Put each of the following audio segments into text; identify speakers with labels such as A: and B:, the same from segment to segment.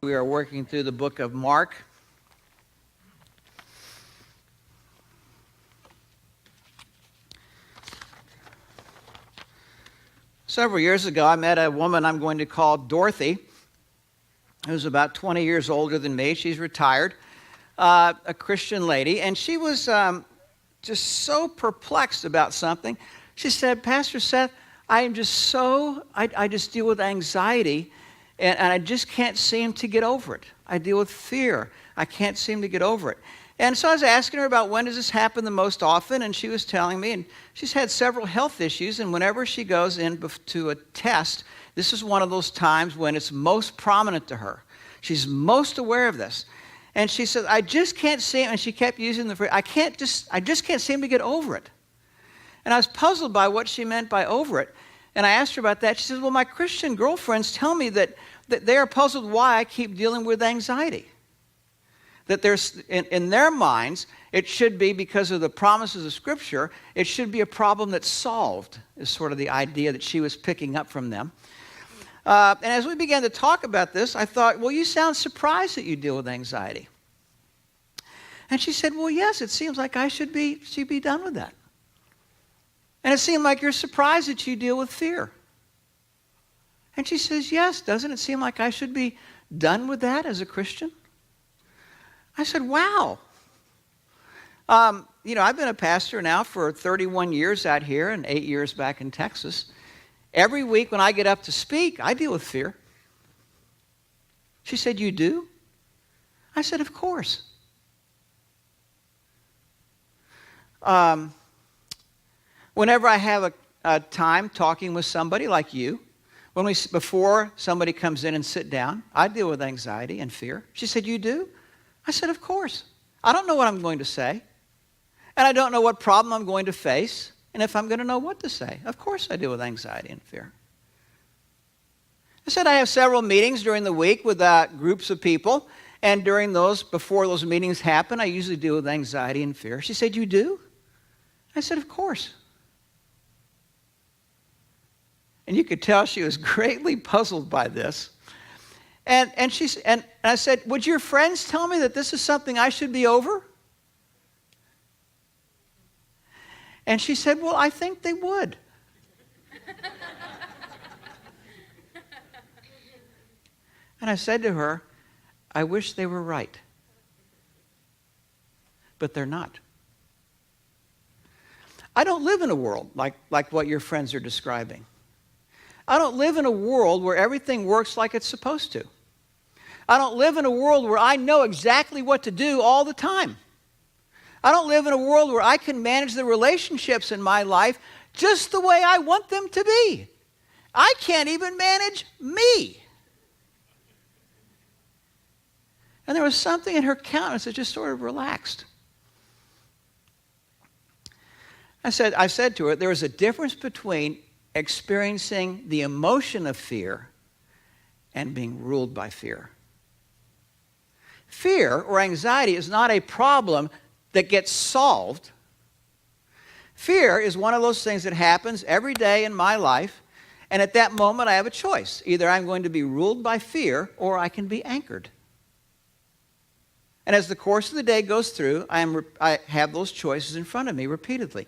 A: We are working through the book of Mark. Several years ago, I met a woman I'm going to call Dorothy, who's about 20 years older than me. She's retired, a Christian lady, and she was just so perplexed about something. She said, "Pastor Seth, I am just I just deal with anxiety, and I just can't seem to get over it. I deal with fear. I can't seem to get over it." And so I was asking her about when does this happen the most often, and she was telling me, and she's had several health issues, and whenever she goes in to a test, this is one of those times when it's most prominent to her. She's most aware of this. And she said, "I just can't seem," and she kept using the phrase, I just can't seem to get over it. And I was puzzled by what she meant by over it. And I asked her about that. She says, "Well, my Christian girlfriends tell me that they are puzzled why I keep dealing with anxiety. That there's, in their minds, it should be because of the promises of Scripture, it should be a problem that's solved," is sort of the idea that she was picking up from them. And as we began to talk about this, I thought, well, you sound surprised that you deal with anxiety. And she said, "Well, yes, it seems like I should be done with that. And it seemed like you're surprised that you deal with fear." And she says, "Yes, doesn't it seem like I should be done with that as a Christian?" I said, "Wow. I've been a pastor now for 31 years out here and 8 years back in Texas. Every week when I get up to speak, I deal with fear." She said, "You do?" I said, "Of course." Whenever I have a time talking with somebody like you, before somebody comes in and sit down, I deal with anxiety and fear. She said, "You do?" I said, "Of course. I don't know what I'm going to say, and I don't know what problem I'm going to face, and if I'm going to know what to say. Of course I deal with anxiety and fear." I said, "I have several meetings during the week with groups of people, and before those meetings happen, I usually deal with anxiety and fear." She said, "You do?" I said, "Of course." And you could tell she was greatly puzzled by this. And I said, "Would your friends tell me that this is something I should be over?" And she said, "Well, I think they would." And I said to her, "I wish they were right. But they're not. I don't live in a world like what your friends are describing. I don't live in a world where everything works like it's supposed to. I don't live in a world where I know exactly what to do all the time. I don't live in a world where I can manage the relationships in my life just the way I want them to be. I can't even manage me." And there was something in her countenance that just sort of relaxed. I said to her, there is a difference between experiencing the emotion of fear and being ruled by fear. Fear or anxiety is not a problem that gets solved. Fear is one of those things that happens every day in my life, and at that moment I have a choice. Either I'm going to be ruled by fear or I can be anchored. And as the course of the day goes through, I have those choices in front of me repeatedly.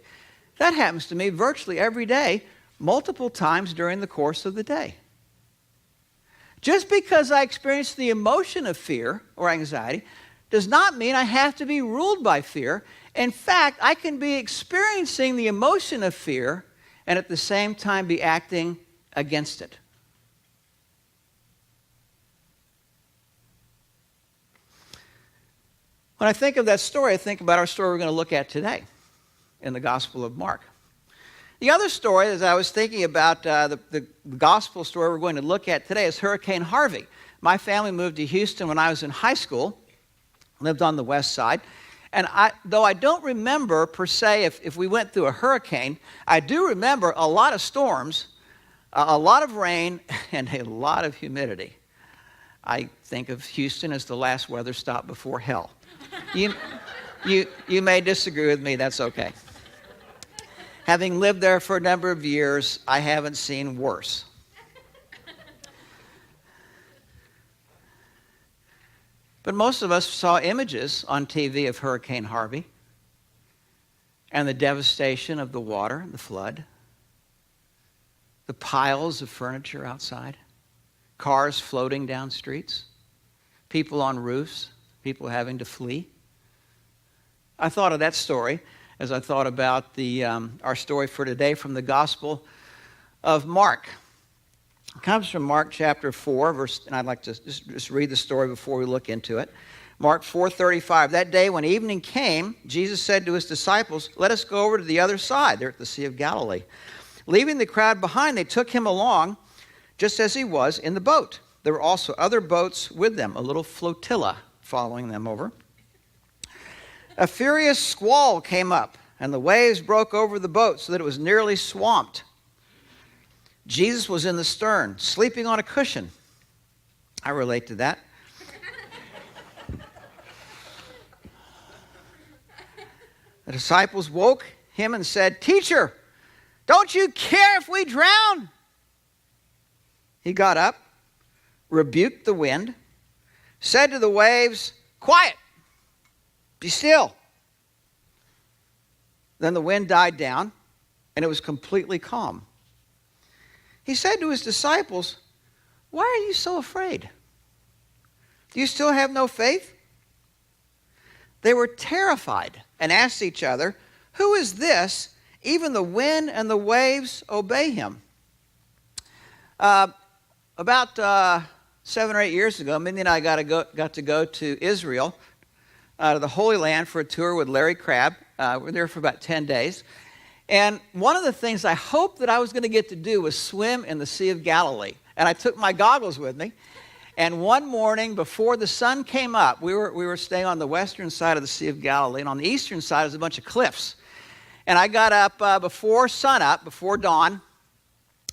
A: That happens to me virtually every day, multiple times during the course of the day. Just because I experience the emotion of fear or anxiety does not mean I have to be ruled by fear. In fact, I can be experiencing the emotion of fear and at the same time be acting against it. When I think of that story, I think about our story we're going to look at today in the Gospel of Mark. The other story, as I was thinking about the gospel story we're going to look at today, is Hurricane Harvey. My family moved to Houston when I was in high school, lived on the west side. And though I don't remember, per se, if we went through a hurricane, I do remember a lot of storms, a lot of rain, and a lot of humidity. I think of Houston as the last weather stop before hell. You may disagree with me, that's okay. Having lived there for a number of years, I haven't seen worse. But most of us saw images on TV of Hurricane Harvey and the devastation of the water, the flood, the piles of furniture outside, cars floating down streets, people on roofs, people having to flee. I thought of that story as I thought about our story for today from the Gospel of Mark. It comes from Mark chapter 4, and I'd like to just read the story before we look into it. Mark 4:35. That day when evening came, Jesus said to his disciples, "Let us go over to the other side." They're at the Sea of Galilee. Leaving the crowd behind, they took him along just as he was in the boat. There were also other boats with them, a little flotilla following them over. A furious squall came up, and the waves broke over the boat so that it was nearly swamped. Jesus was in the stern, sleeping on a cushion. I relate to that. The disciples woke him and said, "Teacher, don't you care if we drown?" He got up, rebuked the wind, said to the waves, "Quiet, be still." Then the wind died down, and it was completely calm. He said to his disciples, "Why are you so afraid? Do you still have no faith?" They were terrified and asked each other, "Who is this? Even the wind and the waves obey him." About 7 or 8 years ago, Mindy and I got to go to Israel, to the Holy Land for a tour with Larry Crabb. We were there for about 10 days. And one of the things I hoped that I was going to get to do was swim in the Sea of Galilee. And I took my goggles with me. And one morning before the sun came up, we were staying on the western side of the Sea of Galilee. And on the eastern side was a bunch of cliffs. And I got up before sunup, before dawn.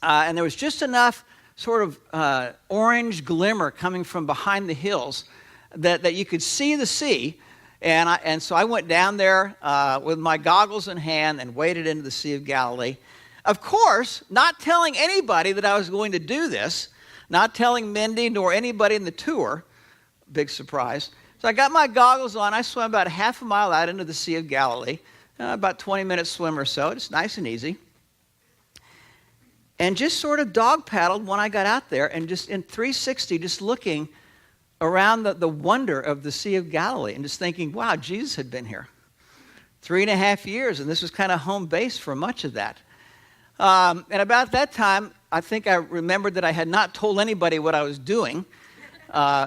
A: And there was just enough sort of orange glimmer coming from behind the hills that you could see the sea. And so I went down there with my goggles in hand and waded into the Sea of Galilee. Of course, not telling anybody that I was going to do this, not telling Mindy nor anybody in the tour. Big surprise. So I got my goggles on. I swam about half a mile out into the Sea of Galilee, about 20-minute swim or so. It's nice and easy. And just sort of dog paddled when I got out there and just in 360, just looking around the wonder of the Sea of Galilee and just thinking, wow, Jesus had been here 3.5 years, and this was kind of home base for much of that. And about that time, I think I remembered that I had not told anybody what I was doing.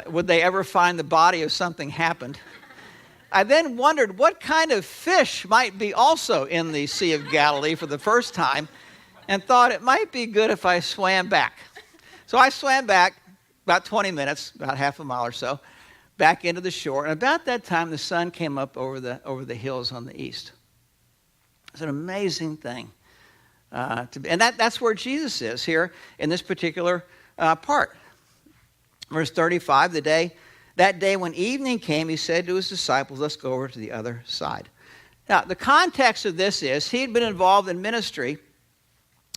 A: Would they ever find the body if something happened? I then wondered what kind of fish might be also in the Sea of Galilee for the first time and thought it might be good if I swam back. So I swam back about 20 minutes, about half a mile or so, back into the shore. And about that time, the sun came up over the hills on the east. It's an amazing thing. And that's where Jesus is here in this particular part. Verse 35, that day when evening came, he said to his disciples, "Let's go over to the other side." Now, the context of this is he had been involved in ministry,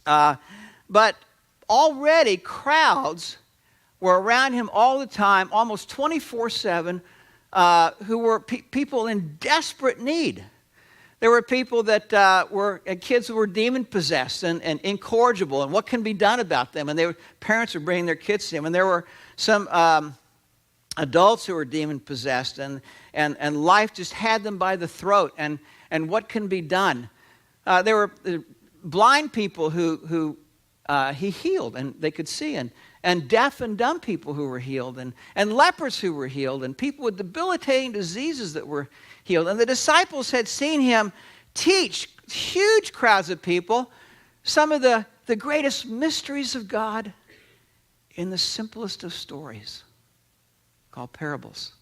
A: but already crowds were around him all the time, almost 24/7, who were people in desperate need. There were people that were kids who were demon-possessed and incorrigible, and what can be done about them? And parents were bringing their kids to him. And there were some adults who were demon-possessed, and life just had them by the throat. And what can be done? There were blind people who he healed, and they could see, and deaf and dumb people who were healed, and lepers who were healed, and people with debilitating diseases that were healed. And the disciples had seen him teach huge crowds of people some of the greatest mysteries of God in the simplest of stories called parables.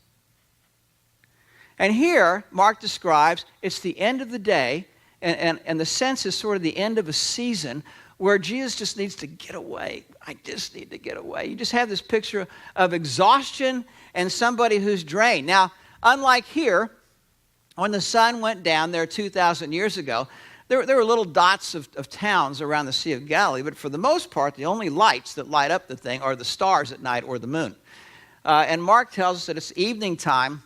A: And here, Mark describes it's the end of the day, and the sense is sort of the end of a season where Jesus just needs to get away. I just need to get away. You just have this picture of exhaustion and somebody who's drained. Now, unlike here, when the sun went down there 2,000 years ago, there were little dots of towns around the Sea of Galilee, but for the most part, the only lights that light up the thing are the stars at night or the moon. And Mark tells us that it's evening time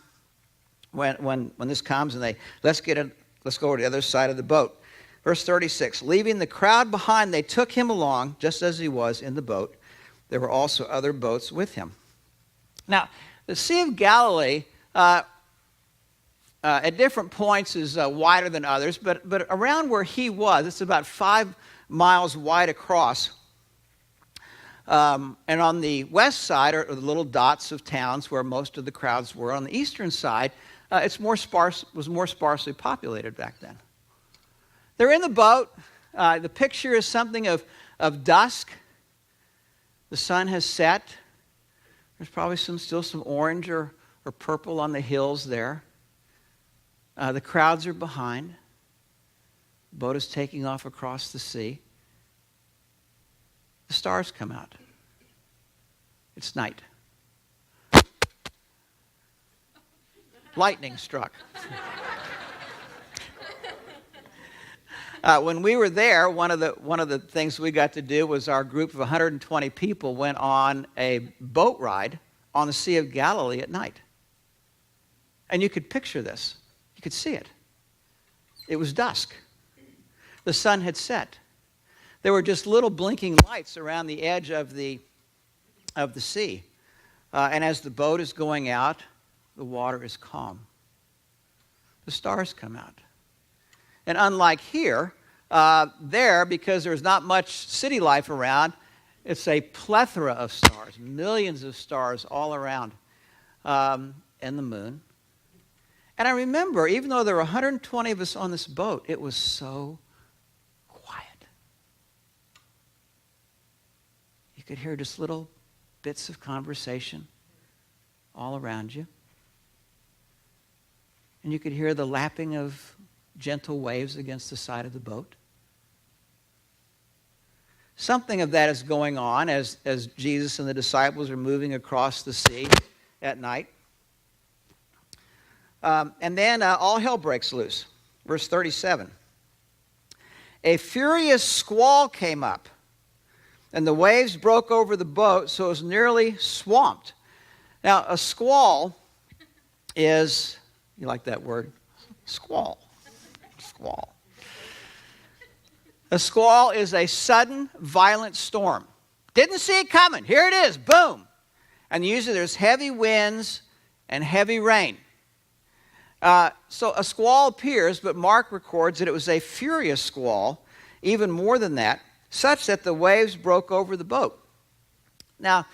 A: when this comes, and let's go over to the other side of the boat. Verse 36, leaving the crowd behind, they took him along, just as he was in the boat. There were also other boats with him. Now, the Sea of Galilee, at different points, is wider than others, but around where he was, it's about 5 miles wide across. And on the west side are the little dots of towns where most of the crowds were. On the eastern side, was more sparsely populated back then. They're in the boat. The picture is something of dusk. The sun has set. There's probably still some orange or purple on the hills there. The crowds are behind. The boat is taking off across the sea. The stars come out. It's night. Lightning struck. When we were there, one of the things we got to do was our group of 120 people went on a boat ride on the Sea of Galilee at night. And you could picture this. You could see it. It was dusk. The sun had set. There were just little blinking lights around the edge of the sea. And as the boat is going out, the water is calm. The stars come out. And unlike here, there, because there's not much city life around, it's a plethora of stars, millions of stars all around, and the moon. And I remember, even though there were 120 of us on this boat, it was so quiet. You could hear just little bits of conversation all around you. And you could hear the lapping of gentle waves against the side of the boat. Something of that is going on as Jesus and the disciples are moving across the sea at night. And then all hell breaks loose. Verse 37. A furious squall came up, and the waves broke over the boat, so it was nearly swamped. Now, a squall is, you like that word? Squall. Squall. A squall is a sudden, violent storm. Didn't see it coming. Here it is. Boom. And usually there's heavy winds and heavy rain. So a squall appears, but Mark records that it was a furious squall, even more than that, such that the waves broke over the boat. Now,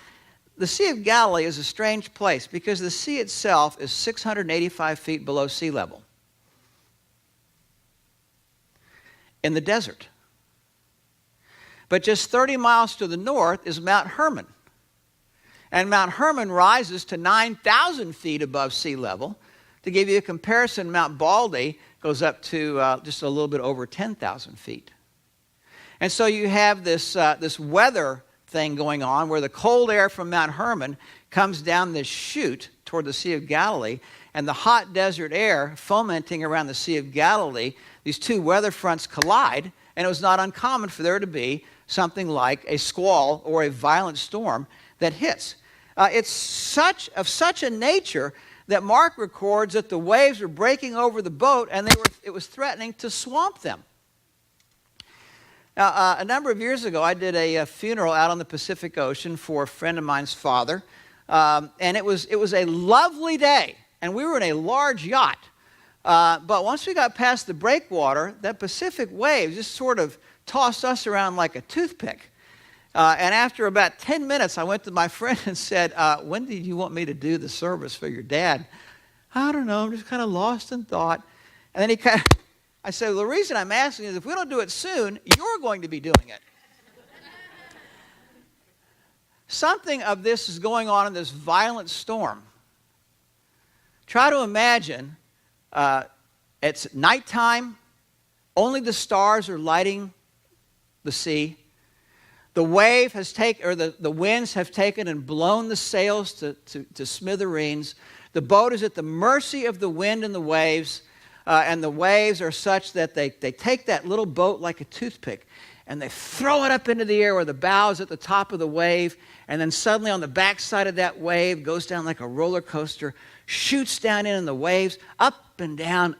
A: the Sea of Galilee is a strange place because the sea itself is 685 feet below sea level. In the desert. But just 30 miles to the north is Mount Hermon. And Mount Hermon rises to 9,000 feet above sea level. To give you a comparison, Mount Baldy goes up to just a little bit over 10,000 feet. And so you have this weather thing going on where the cold air from Mount Hermon comes down this chute toward the Sea of Galilee, and the hot desert air fomenting around the Sea of Galilee, these two weather fronts collide, and it was not uncommon for there to be something like a squall or a violent storm that hits. It's of such a nature that Mark records that the waves were breaking over the boat and it was threatening to swamp them. Now, a number of years ago, I did a funeral out on the Pacific Ocean for a friend of mine's father, and it was a lovely day, and we were in a large yacht. But once we got past the breakwater, that Pacific wave just sort of tossed us around like a toothpick. And after about 10 minutes, I went to my friend and said, when did you want me to do the service for your dad? I don't know, I'm just kind of lost in thought. And then I said, well, the reason I'm asking is if we don't do it soon, you're going to be doing it. Something of this is going on in this violent storm. Try to imagine it's nighttime, only the stars are lighting the sea. The wave has taken, or the winds have taken and blown the sails to smithereens. The boat is at the mercy of the wind and the waves, and the waves are such that they take that little boat like a toothpick, and they throw it up into the air where the bow is at the top of the wave, and then suddenly on the backside of that wave goes down like a roller coaster, shoots down in the waves, up and down,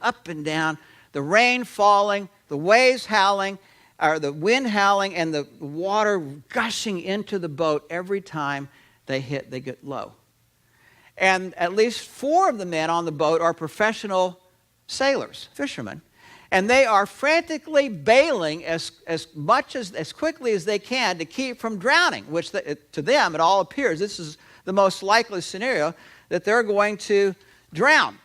A: the rain falling, the waves howling, or the wind howling, and the water gushing into the boat every time they get low. And at least 4 of the men on the boat are professional sailors, fishermen. And they are frantically bailing as quickly as they can to keep from drowning, which to them it all appears this is the most likely scenario, that they're going to drown.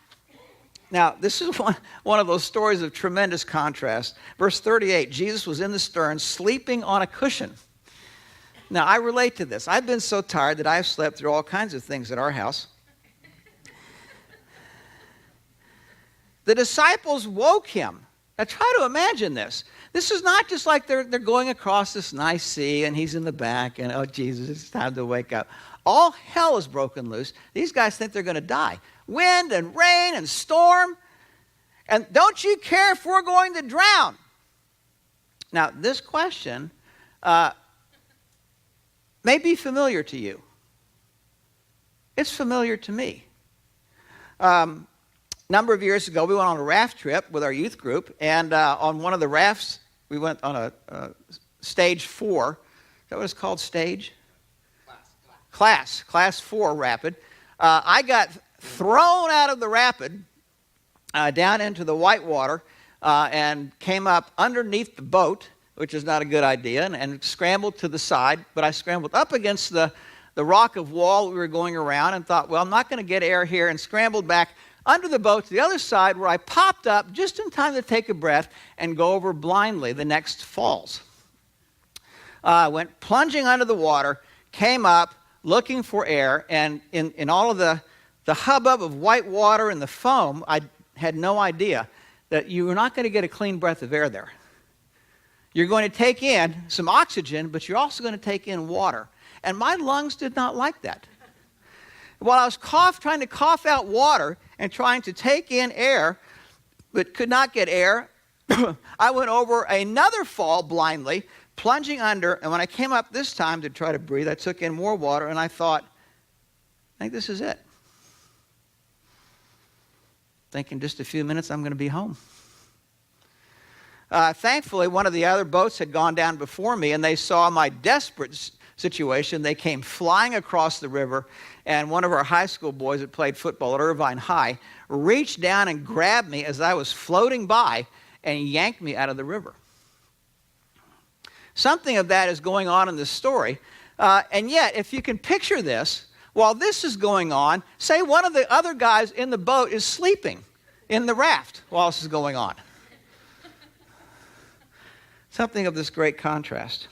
A: Now, this is one of those stories of tremendous contrast. Verse 38, Jesus was in the stern sleeping on a cushion. Now, I relate to this. I've been so tired that I've slept through all kinds of things at our house. The disciples woke him. Now try to imagine this. This is not just like they're going across this nice sea and he's in the back and, oh, Jesus, it's time to wake up. All hell is broken loose. These guys think they're going to die. Wind and rain and storm. And don't you care if we're going to drown? Now, this question may be familiar to you. It's familiar to me. Number of years ago, we went on a raft trip with our youth group, and on one of the rafts, we went on a stage 4. Is that what it's called, stage? Class 4 rapid. I got thrown out of the rapid down into the white water and came up underneath the boat, which is not a good idea, and scrambled to the side, but I scrambled up against the rock of wall we were going around and thought, well, I'm not going to get air here, and scrambled back under the boat to the other side, where I popped up just in time to take a breath and go over blindly the next falls. I went plunging under the water, came up looking for air, and in all of the hubbub of white water and the foam, I had no idea that you were not going to get a clean breath of air there. You're going to take in some oxygen, but you're also going to take in water. And my lungs did not like that. While I was trying to cough out water and trying to take in air, but could not get air, I went over another fall blindly, plunging under, and when I came up this time to try to breathe, I took in more water, and I thought, I think this is it. I think in just a few minutes I'm going to be home. Thankfully, one of the other boats had gone down before me, and they saw my desperate situation. They came flying across the river, and one of our high school boys that played football at Irvine High reached down and grabbed me as I was floating by and yanked me out of the river. Something of that is going on in this story. And yet, if you can picture this, while this is going on, say one of the other guys in the boat is sleeping in the raft while this is going on. Something of this great contrast.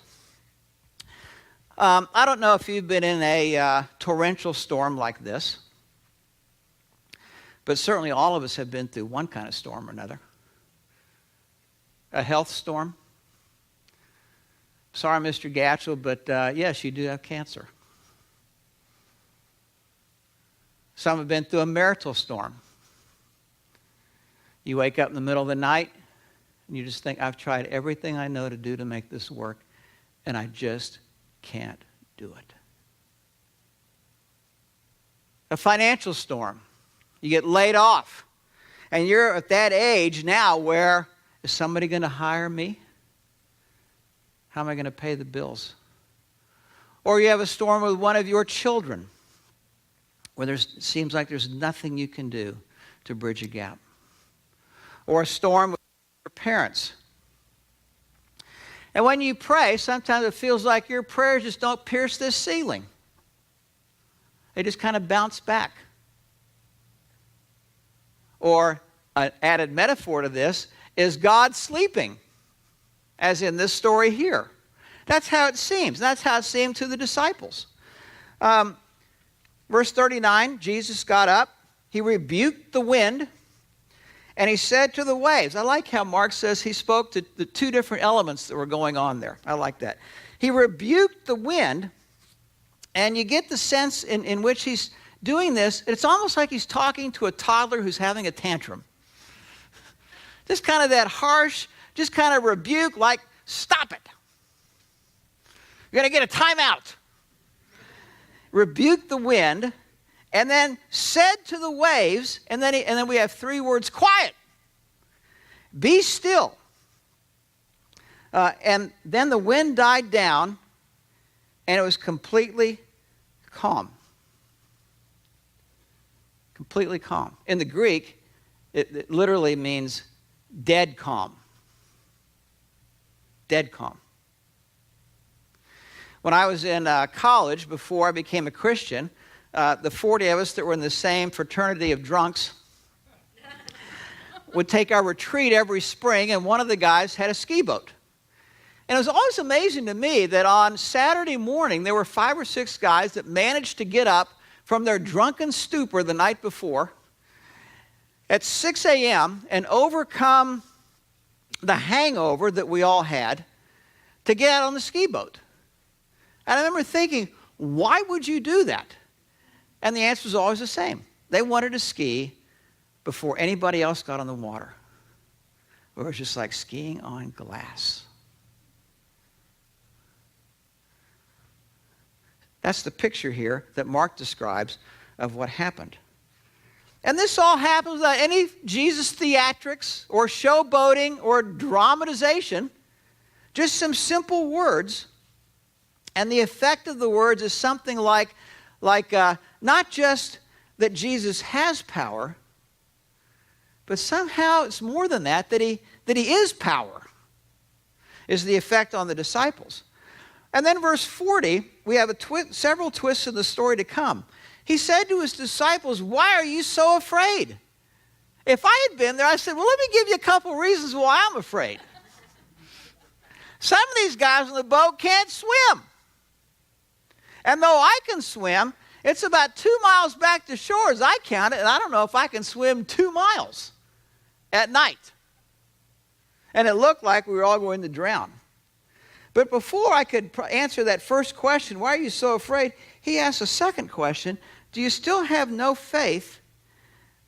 A: I don't know if you've been in a torrential storm like this, but certainly all of us have been through one kind of storm or another. A health storm. Sorry, Mr. Gatchell, but yes, you do have cancer. Some have been through a marital storm. You wake up in the middle of the night, and you just think, I've tried everything I know to do to make this work, and I just can't do it. A financial storm. You get laid off. And you're at that age now where, is somebody going to hire me? How am I going to pay the bills? Or you have a storm with one of your children where it seems like there's nothing you can do to bridge a gap. Or a storm with your parents. And when you pray, sometimes it feels like your prayers just don't pierce this ceiling. They just kind of bounce back. Or an added metaphor to this is God sleeping, as in this story here. That's how it seems. That's how it seemed to the disciples. Verse 39, Jesus got up. He rebuked the wind. And he said to the waves, I like how Mark says he spoke to the two different elements that were going on there. I like that. He rebuked the wind, and you get the sense in which he's doing this. It's almost like he's talking to a toddler who's having a tantrum. Just kind of that harsh, just kind of rebuke, like, stop it. You're going to get a timeout. Rebuked the wind, and then said to the waves, and then we have 3 words, quiet. Be still. And then the wind died down, and it was completely calm. Completely calm. In the Greek, it literally means dead calm. Dead calm. When I was in college, before I became a Christian, the 40 of us that were in the same fraternity of drunks would take our retreat every spring, and one of the guys had a ski boat. And it was always amazing to me that on Saturday morning, there were 5 or 6 guys that managed to get up from their drunken stupor the night before at 6 a.m. and overcome the hangover that we all had to get out on the ski boat. And I remember thinking, why would you do that? And the answer was always the same. They wanted to ski before anybody else got on the water. It was just like skiing on glass. That's the picture here that Mark describes of what happened. And this all happens without any Jesus theatrics or showboating or dramatization. Just some simple words. And the effect of the words is something like not just that Jesus has power, but somehow it's more than that he is power, is the effect on the disciples. And then verse 40, we have several twists in the story to come. He said to his disciples, why are you so afraid? If I had been there, I said, well, let me give you a couple reasons why I'm afraid. Some of these guys on the boat can't swim. And though I can swim, it's about 2 miles back to shore as I count it, and I don't know if I can swim 2 miles at night. And it looked like we were all going to drown. But before I could answer that first question, why are you so afraid? He asked a second question, do you still have no faith?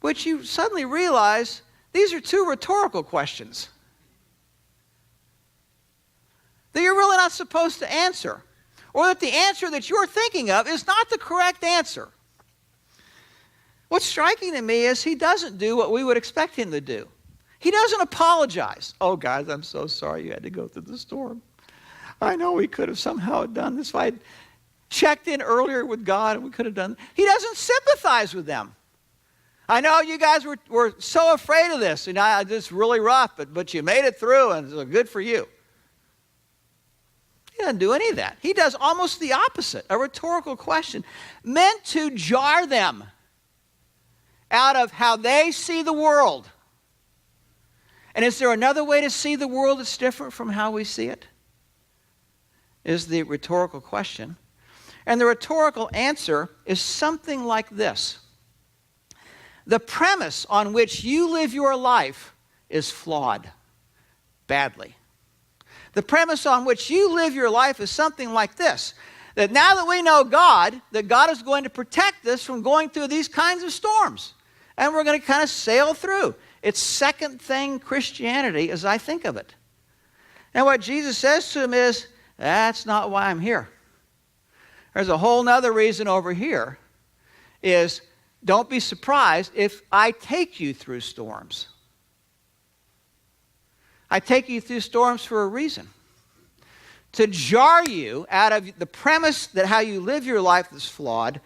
A: Which you suddenly realize these are 2 rhetorical questions that you're really not supposed to answer. Or that the answer that you're thinking of is not the correct answer. What's striking to me is he doesn't do what we would expect him to do. He doesn't apologize. Oh, guys, I'm so sorry you had to go through the storm. I know we could have somehow done this. If I had checked in earlier with God, we could have done. He doesn't sympathize with them. I know you guys were so afraid of this. And it's really rough, but you made it through, and it's good for you. He doesn't do any of that. He does almost the opposite, a rhetorical question meant to jar them out of how they see the world. And is there another way to see the world that's different from how we see it? Is the rhetorical question. And the rhetorical answer is something like this. The premise on which you live your life is flawed, badly. The premise on which you live your life is something like this. That now that we know God, that God is going to protect us from going through these kinds of storms. And we're going to kind of sail through. It's second thing Christianity as I think of it. And what Jesus says to him is, that's not why I'm here. There's a whole other reason over here is don't be surprised if I take you through storms. I take you through storms for a reason. To jar you out of the premise that how you live your life is flawed,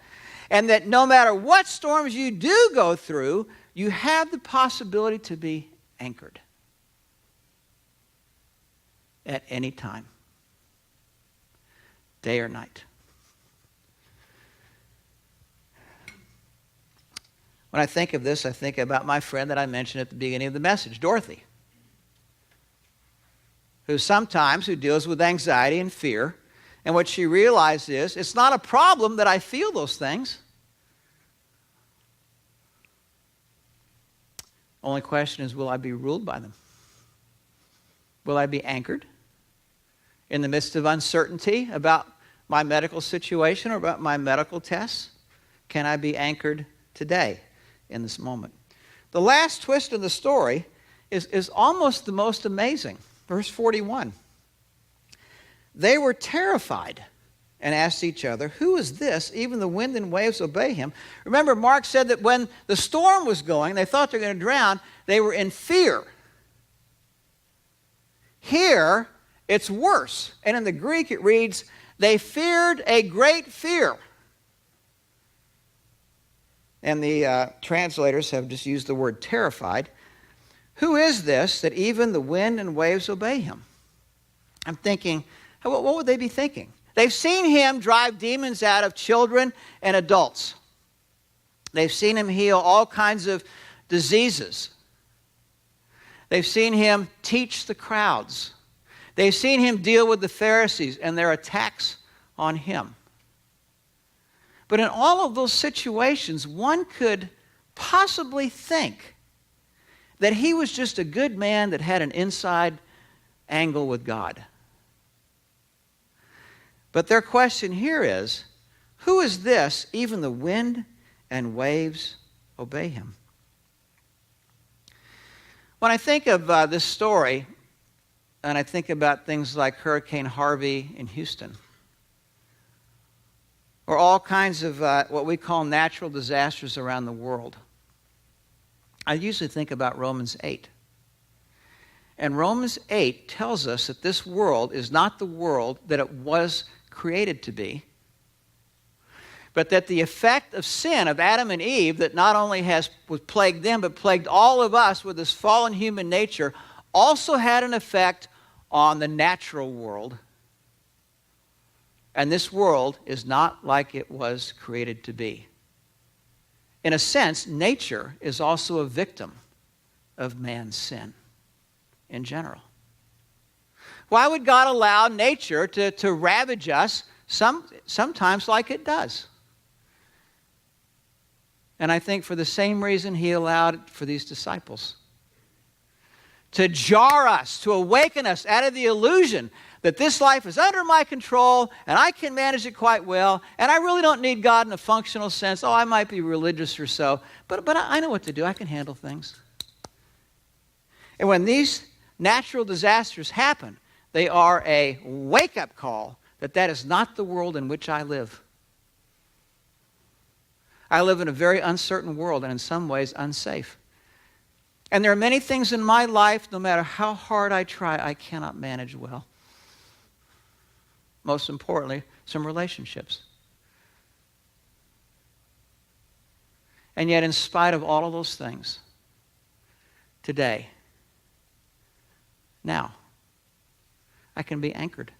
A: and that no matter what storms you do go through, you have the possibility to be anchored at any time, day or night. When I think of this, I think about my friend that I mentioned at the beginning of the message, Dorothy, who deals with anxiety and fear. And what she realized is, it's not a problem that I feel those things. Only question is, will I be ruled by them? Will I be anchored in the midst of uncertainty about my medical situation or about my medical tests? Can I be anchored today in this moment? The last twist in the story is almost the most amazing. Verse 41. They were terrified and asked each other, "Who is this? Even the wind and waves obey him." Remember, Mark said that when the storm was going, they thought they were going to drown. They were in fear. Here, it's worse. And in the Greek, it reads, they feared a great fear. And the translators have just used the word terrified. Who is this that even the wind and waves obey him? I'm thinking, what would they be thinking? They've seen him drive demons out of children and adults. They've seen him heal all kinds of diseases. They've seen him teach the crowds. They've seen him deal with the Pharisees and their attacks on him. But in all of those situations, one could possibly think that he was just a good man that had an inside angle with God. But their question here is, who is this? Even the wind and waves obey him. When I think of this story, and I think about things like Hurricane Harvey in Houston, or all kinds of what we call natural disasters around the world, I usually think about Romans 8. And Romans 8 tells us that this world is not the world that it was created to be, but that the effect of sin of Adam and Eve that not only was plagued them, but plagued all of us with this fallen human nature, also had an effect on the natural world. And this world is not like it was created to be. In a sense, nature is also a victim of man's sin in general. Why would God allow nature to ravage us sometimes like it does? And I think for the same reason he allowed it for these disciples. To jar us, to awaken us out of the illusion that this life is under my control and I can manage it quite well and I really don't need God in a functional sense. Oh, I might be religious or so, but I know what to do. I can handle things. And when these natural disasters happen, they are a wake-up call that is not the world in which I live. I live in a very uncertain world and in some ways unsafe. And there are many things in my life, no matter how hard I try, I cannot manage well. Most importantly, some relationships. And yet, in spite of all of those things, today, now, I can be anchored.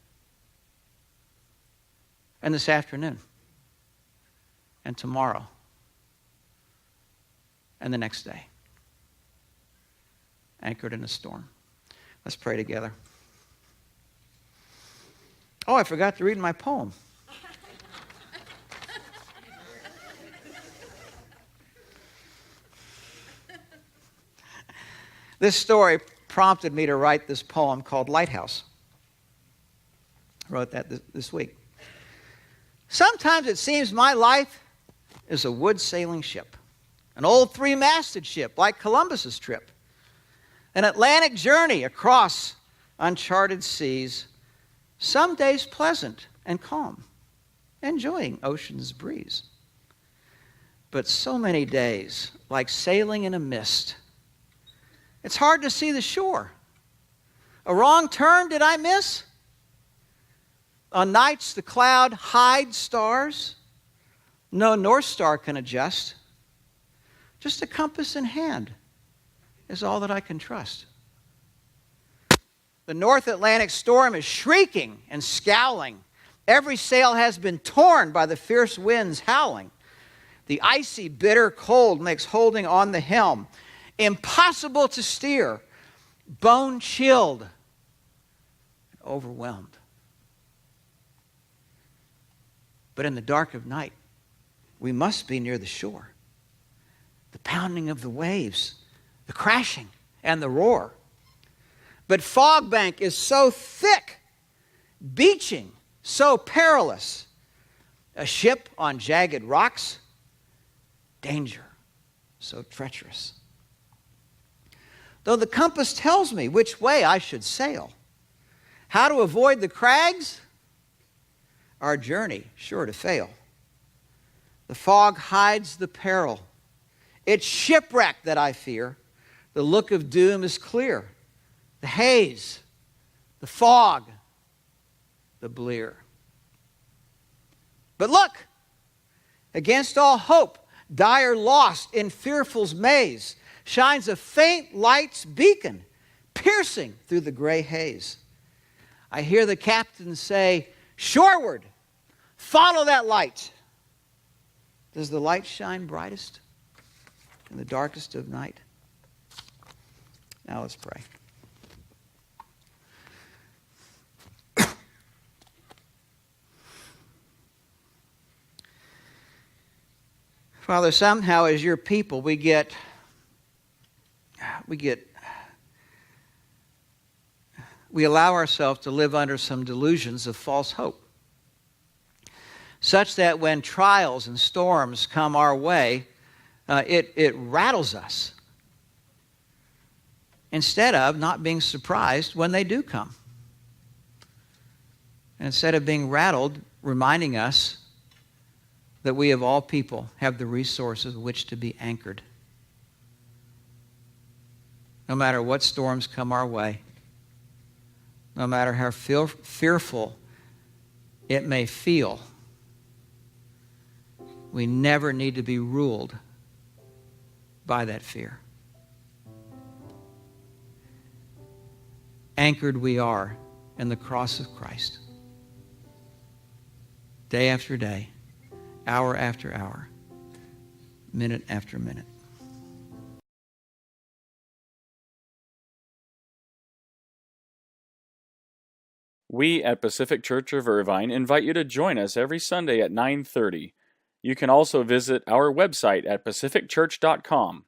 A: And this afternoon, and tomorrow, and the next day, anchored in a storm. Let's pray together. Oh, I forgot to read my poem. This story prompted me to write this poem called Lighthouse. I wrote that this week. Sometimes it seems my life is a wood sailing ship, an old three-masted ship like Columbus's trip, an Atlantic journey across uncharted seas, some days pleasant and calm, enjoying ocean's breeze. But so many days like sailing in a mist. It's hard to see the shore. A wrong turn did I miss? On nights the cloud hides stars. No North Star can adjust. Just a compass in hand is all that I can trust. The North Atlantic storm is shrieking and scowling. Every sail has been torn by the fierce winds howling. The icy, bitter cold makes holding on the helm impossible to steer, bone-chilled and overwhelmed. But in the dark of night, we must be near the shore. The pounding of the waves, the crashing and the roar. But fog bank is so thick, beaching so perilous. A ship on jagged rocks, danger so treacherous. Though the compass tells me which way I should sail, how to avoid the crags, our journey sure to fail. The fog hides the peril. It's shipwreck that I fear. The look of doom is clear. The haze, the fog, the blear. But look, against all hope, dire lost in fearful's maze, shines a faint light's beacon, piercing through the gray haze. I hear the captain say, "Shoreward, follow that light." Does the light shine brightest in the darkest of night? Now let's pray. Father, somehow as your people we allow ourselves to live under some delusions of false hope, such that when trials and storms come our way, it rattles us instead of not being surprised when they do come. And instead of being rattled, reminding us that we of all people have the resources with which to be anchored. No matter what storms come our way, no matter how fearful it may feel, we never need to be ruled by that fear. Anchored we are in the cross of Christ. Day after day, hour after hour, minute after minute.
B: We at Pacific Church of Irvine invite you to join us every Sunday at 9:30. You can also visit our website at pacificchurch.com.